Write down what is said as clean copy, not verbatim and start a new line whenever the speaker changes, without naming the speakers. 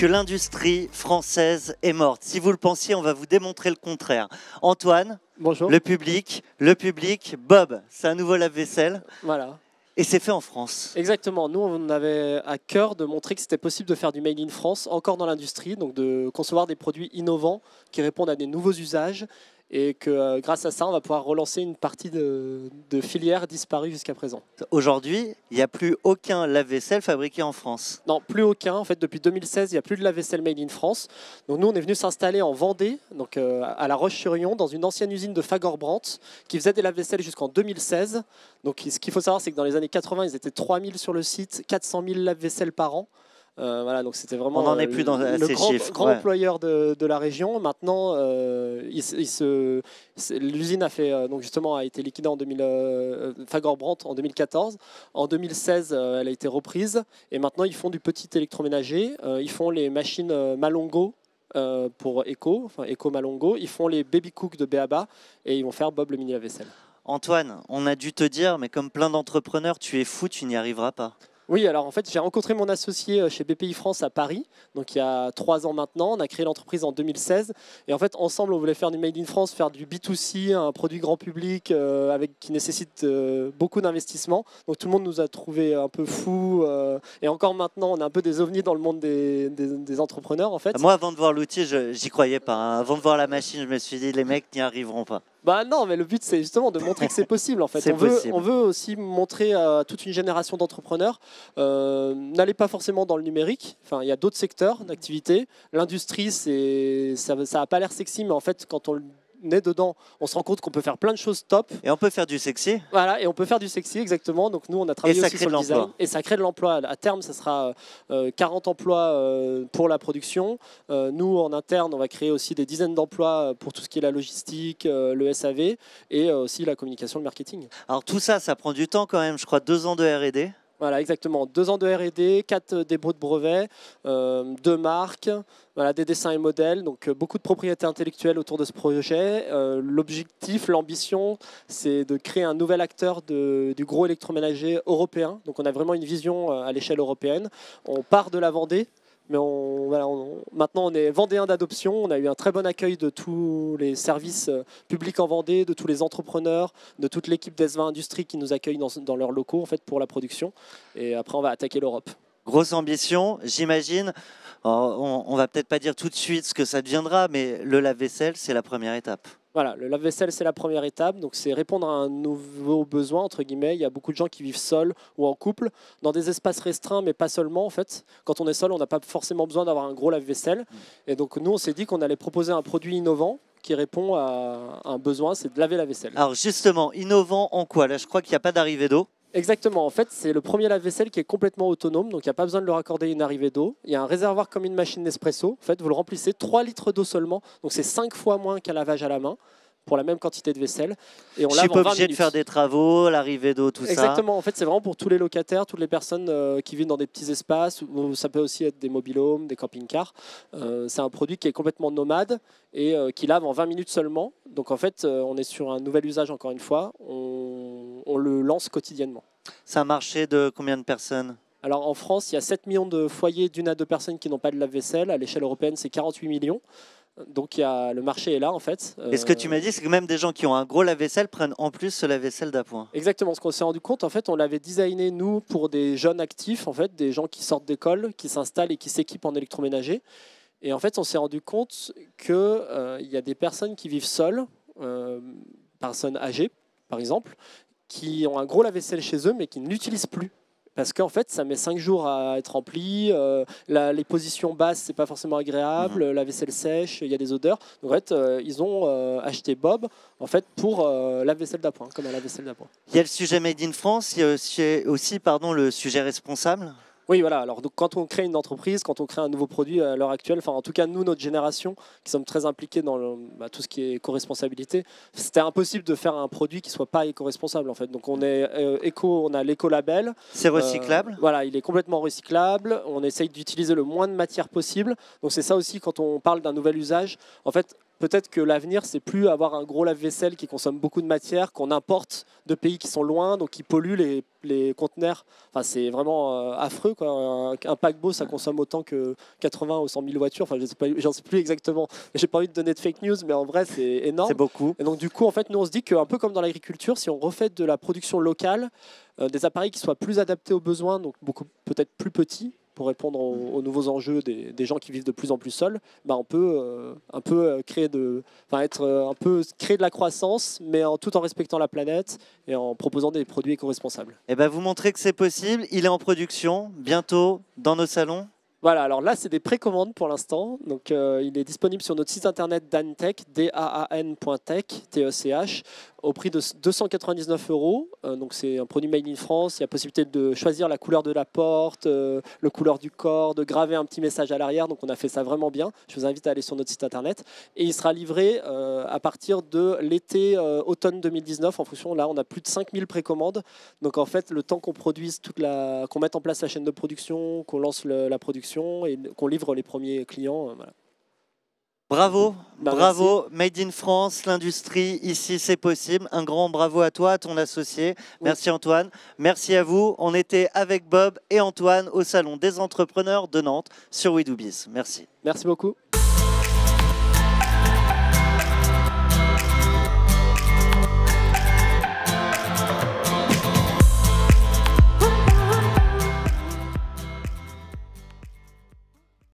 que l'industrie française est morte. Si vous le pensiez, on va vous démontrer le contraire. Antoine,
bonjour.
Le public, Bob, c'est un nouveau lave-vaisselle.
Voilà.
Et c'est fait en France.
Exactement. Nous, on avait à cœur de montrer que c'était possible de faire du Made in France, encore dans l'industrie, donc de concevoir des produits innovants qui répondent à des nouveaux usages et que grâce à ça, on va pouvoir relancer une partie de filières disparues jusqu'à présent.
Aujourd'hui, il n'y a plus aucun lave-vaisselle fabriqué en France.
Non, plus aucun. En fait, depuis 2016, il n'y a plus de lave-vaisselle Made in France. Donc nous, on est venu s'installer en Vendée, donc à La Roche-sur-Yon, dans une ancienne usine de Fagor-Brandt, qui faisait des lave-vaisselle jusqu'en 2016. Donc ce qu'il faut savoir, c'est que dans les années 80, ils étaient 3000 sur le site, 400 000 lave-vaisselle par an. Voilà, donc c'était vraiment
on n'en est plus dans ces chiffres,
grand employeur de la région. Maintenant, l'usine a été liquidée en Fagor-Brandt en 2014. En 2016, elle a été reprise et maintenant ils font du petit électroménager. Ils font les machines Malongo pour Eco, enfin Eco Malongo. Ils font les Baby Cook de Béaba et ils vont faire Bob le mini lave-vaisselle.
Antoine, on a dû te dire, mais comme plein d'entrepreneurs, tu es fou, tu n'y arriveras pas.
Oui, alors en fait, j'ai rencontré mon associé chez BPI France à Paris, donc il y a 3 ans maintenant. On a créé l'entreprise en 2016. Et en fait, ensemble, on voulait faire du Made in France, faire du B2C, un produit grand public qui nécessite beaucoup d'investissement. Donc tout le monde nous a trouvé un peu fous. Et encore maintenant, on est un peu des ovnis dans le monde des entrepreneurs, en fait.
Moi, avant de voir l'outil, j'y croyais pas. Hein. Avant de voir la machine, je me suis dit, les mecs n'y arriveront pas.
Bah non, mais le but c'est justement de montrer que c'est possible en fait. On veut aussi montrer à toute une génération d'entrepreneurs, n'allez pas forcément dans le numérique, enfin il y a d'autres secteurs d'activité. L'industrie, ça n'a pas l'air sexy, mais en fait quand on est dedans, on se rend compte qu'on peut faire plein de choses top.
Et on peut faire du sexy.
Voilà, et on peut faire du sexy, exactement. Donc nous, on a travaillé aussi sur le design. Et ça crée de l'emploi. À terme, ça sera 40 emplois pour la production. Nous, en interne, on va créer aussi des dizaines d'emplois pour tout ce qui est la logistique, le SAV et aussi la communication, le marketing.
Alors tout ça, ça prend du temps quand même. Je crois 2 ans de R&D.
Voilà, exactement. 2 ans de R&D, 4 dépôts de brevets, 2 marques, voilà, des dessins et modèles, donc beaucoup de propriété intellectuelle autour de ce projet. L'objectif, l'ambition, c'est de créer un nouvel acteur du gros électroménager européen. Donc on a vraiment une vision à l'échelle européenne. On part de la Vendée. Mais maintenant, on est vendéen d'adoption. On a eu un très bon accueil de tous les services publics en Vendée, de tous les entrepreneurs, de toute l'équipe d'S20 Industrie qui nous accueille dans leurs locaux en fait, pour la production. Et après, on va attaquer l'Europe.
Grosse ambition, j'imagine. On va peut-être pas dire tout de suite ce que ça deviendra, mais le lave-vaisselle, c'est la première étape.
Voilà, le lave-vaisselle, c'est la première étape. Donc, c'est répondre à un nouveau besoin, entre guillemets. Il y a beaucoup de gens qui vivent seuls ou en couple, dans des espaces restreints, mais pas seulement, en fait. Quand on est seul, on n'a pas forcément besoin d'avoir un gros lave-vaisselle. Et donc, nous, on s'est dit qu'on allait proposer un produit innovant qui répond à un besoin, c'est de laver la vaisselle.
Alors, justement, innovant en quoi? Là, je crois qu'il n'y a pas d'arrivée d'eau.
Exactement, en fait c'est le premier lave-vaisselle qui est complètement autonome, donc il n'y a pas besoin de leur accorder une arrivée d'eau. Il y a un réservoir comme une machine Nespresso, en fait vous le remplissez 3 litres d'eau seulement, donc c'est 5 fois moins qu'un lavage à la main pour la même quantité de vaisselle. Et on lave en 20 minutes. Je suis pas obligé de
faire des travaux, l'arrivée d'eau, tout ça.
Exactement, en fait c'est vraiment pour tous les locataires, toutes les personnes qui vivent dans des petits espaces, ou ça peut aussi être des mobil-homes, des camping-cars. C'est un produit qui est complètement nomade et qui lave en 20 minutes seulement. Donc en fait on est sur un nouvel usage encore une fois, on le lance quotidiennement.
C'est un marché de combien de personnes ?
Alors en France, il y a 7 millions de foyers d'1 à 2 personnes qui n'ont pas de lave-vaisselle. À l'échelle européenne, c'est 48 millions. Donc le marché est là en fait.
Et ce que tu m'as dit, c'est que même des gens qui ont un gros lave-vaisselle prennent en plus ce lave-vaisselle d'appoint.
Exactement, ce qu'on s'est rendu compte, en fait, on l'avait designé nous pour des jeunes actifs, en fait, des gens qui sortent d'école, qui s'installent et qui s'équipent en électroménager. Et en fait, on s'est rendu compte qu'il y a des personnes qui vivent seules, personnes âgées par exemple, qui ont un gros lave-vaisselle chez eux mais qui ne l'utilisent plus. Parce qu'en fait, ça met 5 jours à être rempli, les positions basses, c'est pas forcément agréable, la vaisselle sèche, il y a des odeurs. Donc en fait, ils ont acheté Bob en fait, pour la vaisselle d'appoint, comme un lave-vaisselle d'appoint.
Il y a le sujet Made in France, il y a aussi le sujet responsable.
Oui, voilà. Alors, donc, quand on crée une entreprise, quand on crée un nouveau produit à l'heure actuelle, enfin, en tout cas, nous, notre génération, qui sommes très impliqués dans tout ce qui est éco-responsabilité, c'était impossible de faire un produit qui ne soit pas éco-responsable, en fait. Donc, on est on a l'éco-label.
C'est recyclable.
Voilà, il est complètement recyclable. On essaye d'utiliser le moins de matière possible. Donc, c'est ça aussi, quand on parle d'un nouvel usage. En fait, peut-être que l'avenir, c'est plus avoir un gros lave-vaisselle qui consomme beaucoup de matière, qu'on importe de pays qui sont loin, donc qui polluent les conteneurs. Enfin, c'est vraiment affreux, quoi. Un paquebot, ça consomme autant que 80 ou 100 000 voitures. Enfin, j'en sais plus exactement. J'ai pas envie de donner de fake news, mais en vrai, c'est énorme.
C'est beaucoup.
Et donc, du coup, en fait, nous, on se dit qu'un peu comme dans l'agriculture, si on refait de la production locale, des appareils qui soient plus adaptés aux besoins, donc beaucoup peut-être plus petits, pour répondre aux nouveaux enjeux des gens qui vivent de plus en plus seuls, bah on peut créer de la croissance, mais tout en respectant la planète et en proposant des produits éco-responsables.
Et ben vous montrez que c'est possible. Il est en production bientôt dans nos salons.
Voilà, alors là, c'est des précommandes pour l'instant. Donc, il est disponible sur notre site internet DANTech, DAAN.tech, TECH, au prix de 299 €. Donc, c'est un produit made in France. Il y a possibilité de choisir la couleur de la porte, la couleur du corps, de graver un petit message à l'arrière. Donc, on a fait ça vraiment bien. Je vous invite à aller sur notre site internet. Et il sera livré à partir de l'été, automne 2019. En fonction, là, on a plus de 5000 précommandes. Donc, en fait, le temps qu'on produise qu'on mette en place la chaîne de production, qu'on lance la production, et qu'on livre les premiers clients. Voilà.
Bravo, bravo,
merci.
Made in France, l'industrie, ici c'est possible. Un grand bravo à toi, à ton associé. Oui. Merci Antoine, merci à vous. On était avec Bob et Antoine au Salon des entrepreneurs de Nantes sur We Do Biz. Merci.
Merci beaucoup.